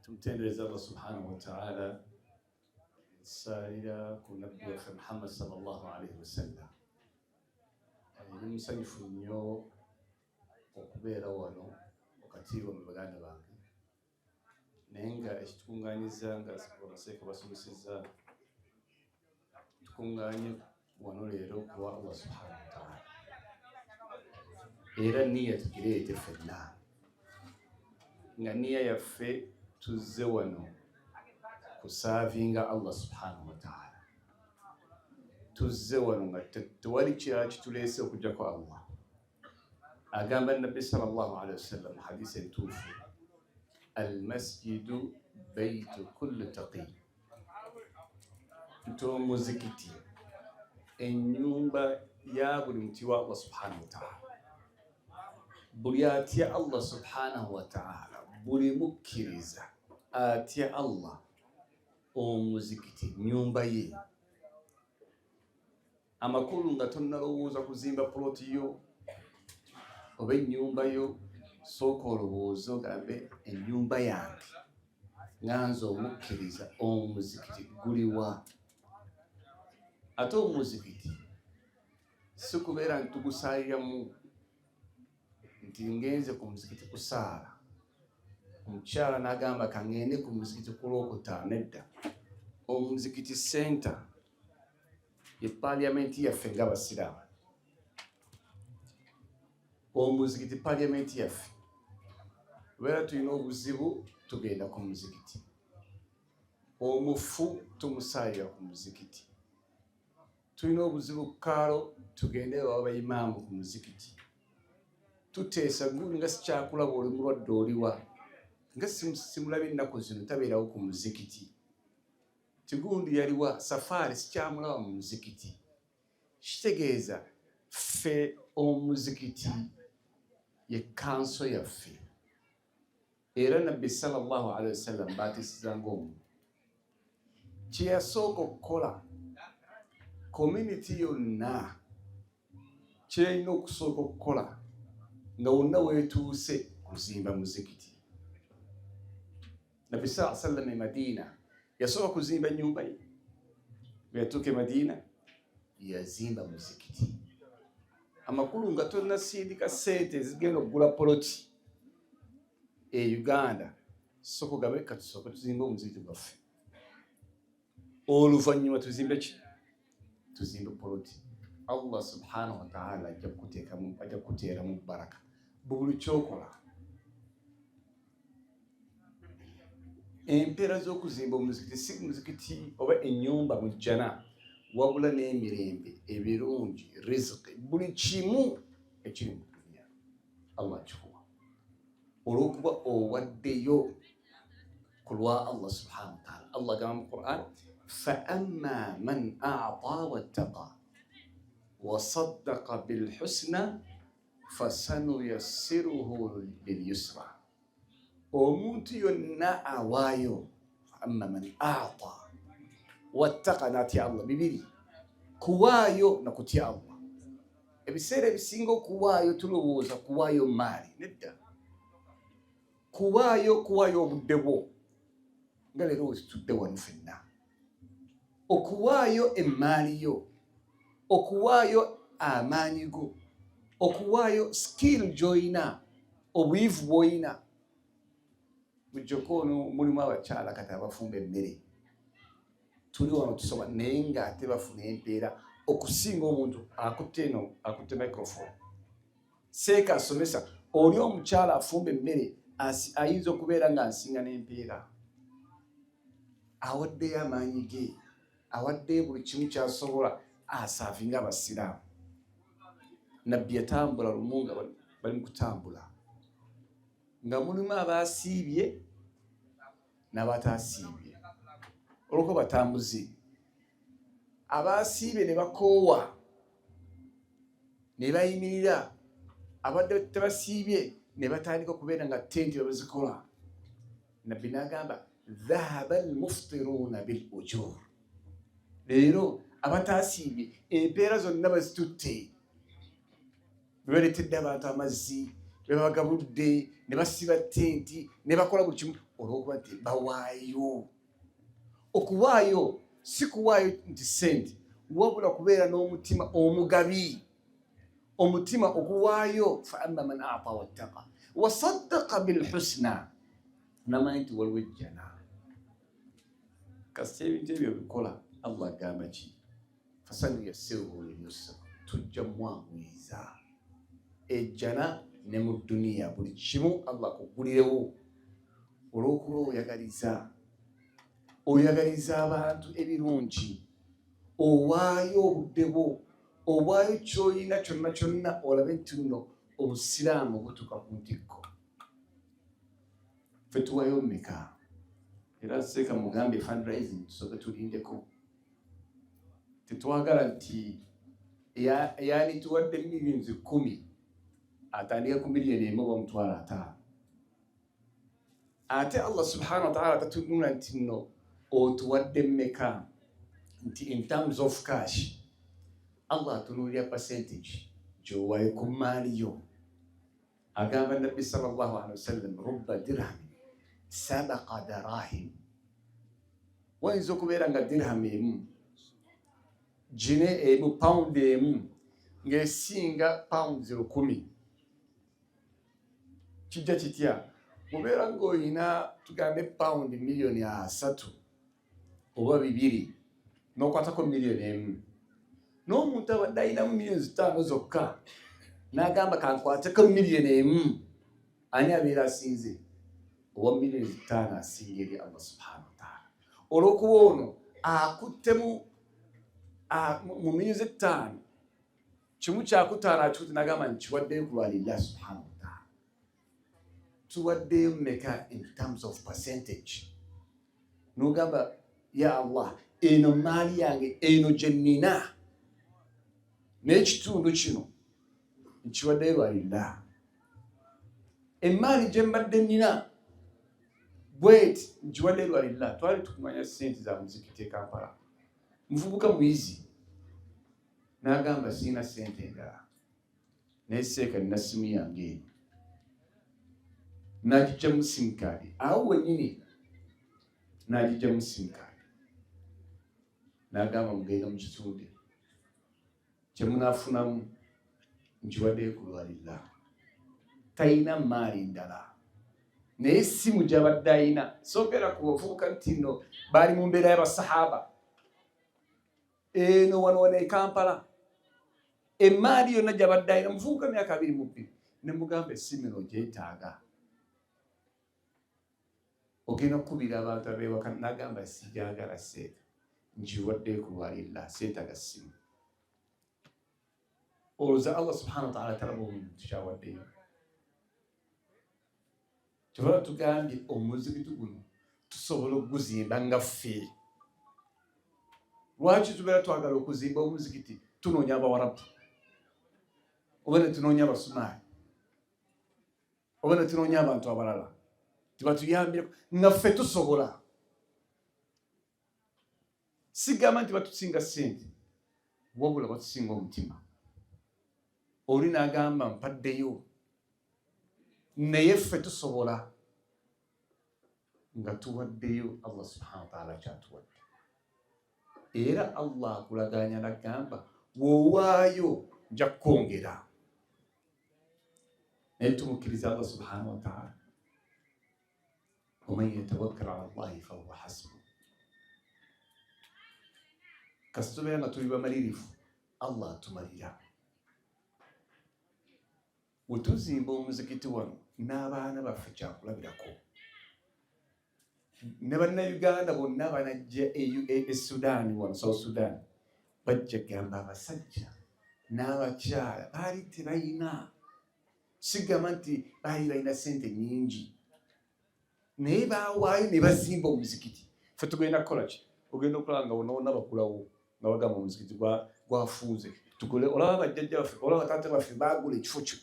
tumtendereza Allah subhanahu wa ta'ala salira ku nabbi wa Muhammad sallallahu alayhi wasallam. Nimusanyufu nnyo okubeera wano wakati mu baganda bange naye nga ekitukungaanyiza nga abaseeka basomesezza tukungaanye wano leero kuwa Allah subhanahu wa ta'ala era nniya tugireete ffenna nga nniya yaffe tuzze wano kusaavinga Allah subhanahu wa ta'ala, tuzze wano nga tewali kirala kituleese okujjako Allah. Agamba Nabbi sallallahu alayhi wasallam mu hadiisi entuufu, almasjidu baitu kulli taqi, nti omuzikiti ennyumba ya buli muti wa Allah subhanahu wa ta'ala. Buli atya Allah subhanahu wa ta'ala, buli mukkiriza atya Allah, omuzikiti nyumba ye. Amakulu nga tonnalowooza kuzimba ploti yo oba ennyumba yo, sooka olowooza ogambe ennyumba yange nganze omukkiriza, omuzikiti guliwa? Ate omuzikiti si kubeera nti tugusaaliramu nti ngenze ku muzikiti kusaala, omukyala n'agamba kangende ku muzikiti ku Lwokutaano. Edda, omuzikiti center ye paliamenti yaffe ng'Abasiraamu. Omuzikiti paliamenti yaffe. Beera tulina obuzibu tugenda ku muzikiti, omufu tumusaalira ku muzikiti, tulina obuzibu ku kaalo tugende w'abayimaamu ku muzikiti, tuteesa gundi nga sikyakulaba oli mulwadde oliwa nga simulabye ennaku zino tabeerawo ku muzikiti, tigundi yaliwa safaari sikyamulaba mu muzikiti. Kitegeeza ffe omuzikiti ye kanso yaffe. Era Nabbi sallallahu alayhi wasallam baatiisizanga omuntu kye yasooka okukola, community yonna kyerina okusooka okukola nga wonna weetuuse kuzimba muzikiti. Nabbi sallallahu alayhi wasallam e Madiina yasooka kuzimba ennyumba ye, bwe yatuuka e Madiina yazimba muzikiti. Amakulu nga tonnasindika ssente zigenda okugula poloti e Uganda, sooka ogabe katusooka tuzimbe omuzikiti gwaffe, oluvannyuma tuzimbe ki? Tuzimbe poloti. Allah subhanahu wa ta'ala ajja kukuteeramu baraka buli kyokola. Empeera z'okuzimba omuzikiti si muzikiti oba ennyumba mu jjana, wabula n'emirembe, ebirungi, riziki, buli kimu ekiri mu dunya Allah kikuwa olw'okuba owaddeyo ku lwa Allah subhanahu wa ta'ala. Allah agamba mu Qur'an, fa amma man a'ta wattaqa wa saddaqa bilhusna fasanuyassiruhu lilyusra. Omuntu yonna awaayo, amma man a'ta wattaqa, n'atya Allah. Bibiri, kuwaayo na kutya Allah. Ebiseera ebisinga okuwaayo tulowooza kuwaayo maali. Nedda, kuwaayo obudde bwo nga leero wetutudde wano ffenna, okuwaayo emmaali yo, okuwaayo amaanyi go, okuwaayo skill gy'olina, obuyivu bw'olina. Bulijjoko ono mulimu abakyala kati abafumba emmere, tuli wano tusoma naye ng'ate bafuna empeera okusinga omuntu akutte microphone. Seeka asomesa, oli omukyala afumba emmere ayinza okubeera ng'asinga n'empeera. Awaddeyo amaanyi ge, awaddeyo buli kimu ky'asobola, asaavinga Abasiraamu. Nabbi yatambula lumu nga bali mu kutambula, nga mulimu abaasiibye n'abataasiibye, olw'okuba batambuze. Abaasiibye ne bakoowa ne bayimirira, abadde tebasiibye ne batandika okubeera nga tenti babazikola. Nabbi n'agamba, dhahaba almuftiruuna bil ujur. Leero abataasiibye empeera zonna bazitutte, be baleetedde abantu amazzi, be babagabudde, ne basiba tenti, ne bakola buli kimu. olw'okuba nti bawaayo. Okuwaayo si kuwaayo nti ssente, wabula kubeera n'omutima omugabi, omutima okuwaayo. fa amma man a'ta wattaqa wa saddaqa bilhusna, namanyi nti waliwo ejjana. Kasita ebintu ebyo bikola, Allah agamba ki? fasanuyassiruhu lilyusra, tujja mwanguyiza ejjana ne mu duniya, buli kimu Allah kugulirewo. Olw'okuba oyagaliza abantu ebirungi, owaayo obudde bwo, owaayo ky'olina kyonna kyonna, olabe nti nno obusiraamu butuuka ku ntikko. Ffe tuwayo mmeka? Era seeka mugambye fundraising tusooke tulindeko. Tetwagala nti eyali tuwadde millions 10 atandike ku million 1 oba omutwalo 5. Ate Allah subhanahu wa ta'ala tatunula nti nno otuwadde mmeka, nti in terms of cash Allah atunulira percentage gy'owaayo ku maali yo. Agamba Nabbi sallallahu alaihi wasallam, rubba dirham sabaqa darahim. Wayinza okubeera nga dirham emu, gine emu, pound emu ng'esinga pounds 10. Kijja kitya? Mubeera ng'olina tugambe pound million 3 oba 2, n'okwatako million 1. N'omuntu abadde alinamu millions 5 zokka, n'agamba kankwateko million 1, ani abeera asinze? Owa millions 5 asinga eri Allah subhanahu wa ta'ala. Olw'okuba ono akuttemu mu millions 5, kimu kyakutaano akikutte n'agamba nkiwaddeyo ku lwalillah subhanahu wa ta'ala. Tuwaddeyo mmeka in terms of percentage? N'ogamba ya Allah, eno maali yange, eno gye nnina n'ekitundu kino nkiwaddeyo lwalillah. Emaali gye mbadde nnina bweti nkiwaddeyo lwalillah. Twali tukumanya ssente za muzikiti e Kampala. Muvubuka muyizi n'agamba sirina ssente endala, naye seeka nina ssimu yange eno. N'agijjamu simukadi, awo wennyini n'agijjamu simukadi, n'agamba mugenda mu kitunde kye munaafunamu nkiwaddeyo ku lwalillah. Talina maali ndala, naye essimu gy'abadde alina. Soogera ku bavubuka nti nno baali mu mbeera y'abasahaba eno wano e Kampala, emaali yonna gy'abadde alina, muvubuka myaka 22, ne mugamba essimu eno gyetaaga. Ogenda kukubira abantu ab'ewaka, n'agamba sigyagala seeta, ngiwaddeyo ku lwalillah, seetaaga ssimu. Olowooza Allah subhanahu wa ta'ala talaba omuntu kyawaddeyo? Kyova tugambye omuzikiti guno tusobola okuguzimba nga ffe. Lwaki tubeera twagala okuzimba omuzikiti? Tunoonya Abawarabu, oba ne tunoonya Abasumaali, oba ne tunoonya abantu abalala tibatuyambireko, nga ffe tusobola. Sigamba nti batusinga ssente, wabula batusinga omutima. Oli n'agamba mpaddeyo, naye ffe tusobola nga tuwaddeyo Allah subhanahu wa ta'ala kyatuwadde. Era Allah akulaganya n'agamba woowaayo nja kwongera. Naye tumukkiriza Allah subhanahu wa ta'ala, waman yatawakkal ala Allahi fahuwa hasbuh. Kasita tubeera nga tuli bamalirivu, Allah atumalira. Bwe tuzimba omuzikiti wano, n'abaana baffe kyakulabirako. Ne bannayuganda bonna banajja e Sudan wano, South Sudan, bajja gamba abasajja n'abakyala baali tebalina. Sigamba nti baali balina ssente nnyingi, naye baawaayo ne bazimba omuzikiti. Ffe tugenda kukola ki? Ogenda okulaba nga wonna bakulawo nga bagamba omuzikiti gwafuuze. Olaba bajjajja baffe, olaba bataata baffe baagula ekifo kyo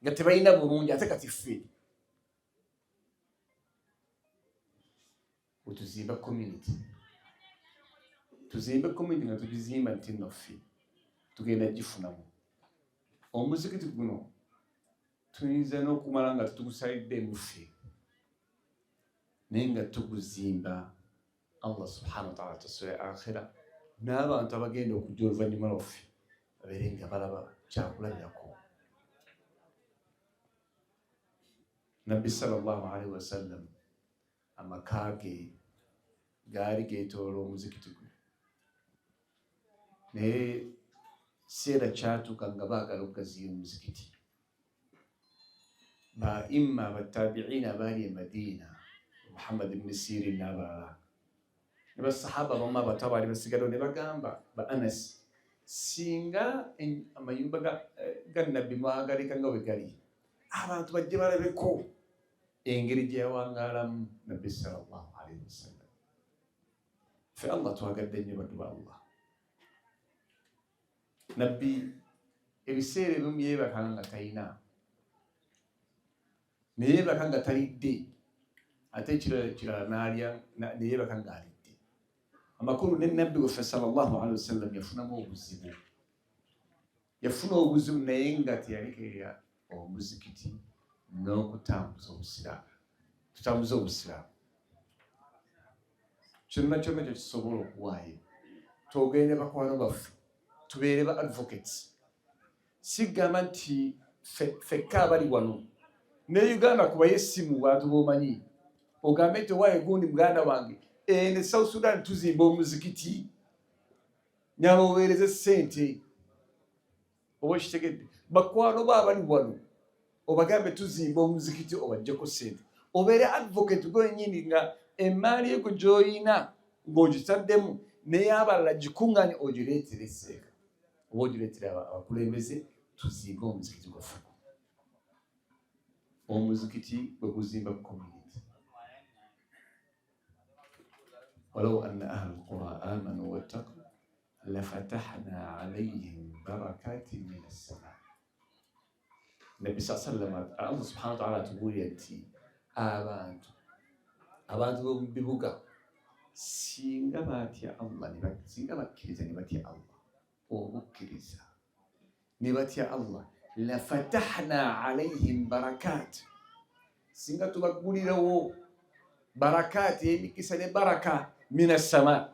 nga tebalina bulungi, ate kati ffe tuzimba community. Tuzimbe community nga tugizimba nti nno ffe tugenda gifunamu. Omuzikiti guno tuyinza n'okumala nga tugusalidde mu ffe. nenga tuguzimba Allah subhanahu wa ta'ala tusule akhira n'abantu abagenda okujja oluvannyuma lwaffe babeerenga balaba kyakulabirako. Nabbi sallallahu alaihi wasallam amaka ge gaali geetoola omuzikiti gwe, naye kiseera kyatuuka nga baagala okugaziya omuzikiti. Ba imma batabiina abaali e Madiina, Muhammad ibn Sirin n'abalala ne basahaba abamu abato abaali basigalawo ne bagamba ba Anas, singa amayumba ga Nabbi mwagalika nga bwe gali, abantu bajje balabeko engeri gye yawangaalamu Nabbi sallallahu alaihi wasallam. Ffe Allah twagadde nnyo baddu ba Allah. Nabbi ebiseera ebimu yeebaka nga talina, ne yeebaka nga talidde, ate ekirala n'alya ne yeebaka nga alidde. Amakulu ne Nabbi waffe sallallahu alaihi wasallam yafunamu obuzibu. Yafuna obuzibu naye nga teyalekerera omuzikiti n'okutambuza obusiraamu. Tutambuze obusiraamu. Kyonna kyonna kye kisobola okuwaayo. Twogere bakwano baffe, tubeere ba advocates. Sigamba nti ffekka abali wano ne Uganda kubaye essimu bantu b'omanyi, ogambe nti owaaye gundi muganda wange ne South Sudan tuzimba omuzikiti, nyama oweereze ssente. Oba kitegedde bakwano bo abali wano obagambe tuzimba omuzikiti obajjeko ssente. Obeere advocate gwennyini nga emaali ego gy'oyina ng'ogitaddemu n'ey'abalala gikuŋŋaanye ogireetere esseeka, oba ogireetere abakulembeze, tuzimbe omuzikiti gwaffe. Omuzikiti gwe guzimba community. Walaw anna ahla alqura amanu wattaqu lafatahna alayhim barakatin min as-samaa. Nabbi sallallahu alaihi wasallam, Allah subhanahu wa ta'ala atubulira nti abantu b'ebibuga singa batya Allah, singa bakkiriza ne batya Allah, obukkiriza ne batya Allah, lafatahna alayhim barakat, singa tubaggulirawo barakat, emikisa ne baraka min as-samaa.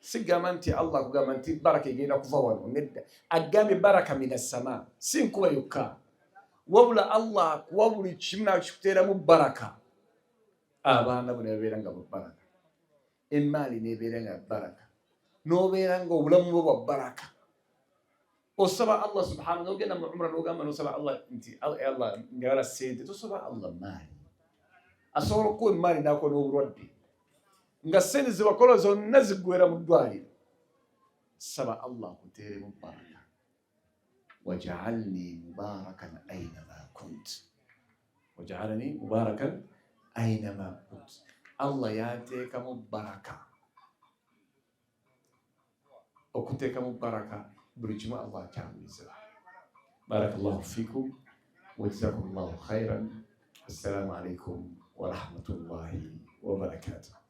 Sigamba nti Allah kugamba nti baraka egenda kuva wano, nedda. Agambye baraka min as-samaa, si nkuba yokka, wabula Allah akuwa buli kimu n'akikuteeramu baraka. Abaana bo ne babeera nga baraka, emaali n'ebeera nga baraka, n'obeera nga obulamu bwo bwa baraka. Osaba Allah subhanahu, n'ogenda mu umra n'ogamba n'osaba Allah nti Allah ngala ssente, tosaba Allah maali. Asobola okuwa emaali n'akuwa n'obulwadde, nga ssente ze wakola zonna ziggweera mu ddwaliro. Saba Allah akuteeremu baraka. Waj'alni mubarakan aynama kunt, waj'alni mubarakan aynama kunt. Allah yateekamu baraka, okuteekamu baraka buli kimu Allah akyamiriza. Barakallahu fikum wa jazakumullahu khairan. Assalamu alaikum wa rahmatullahi wa barakatuh.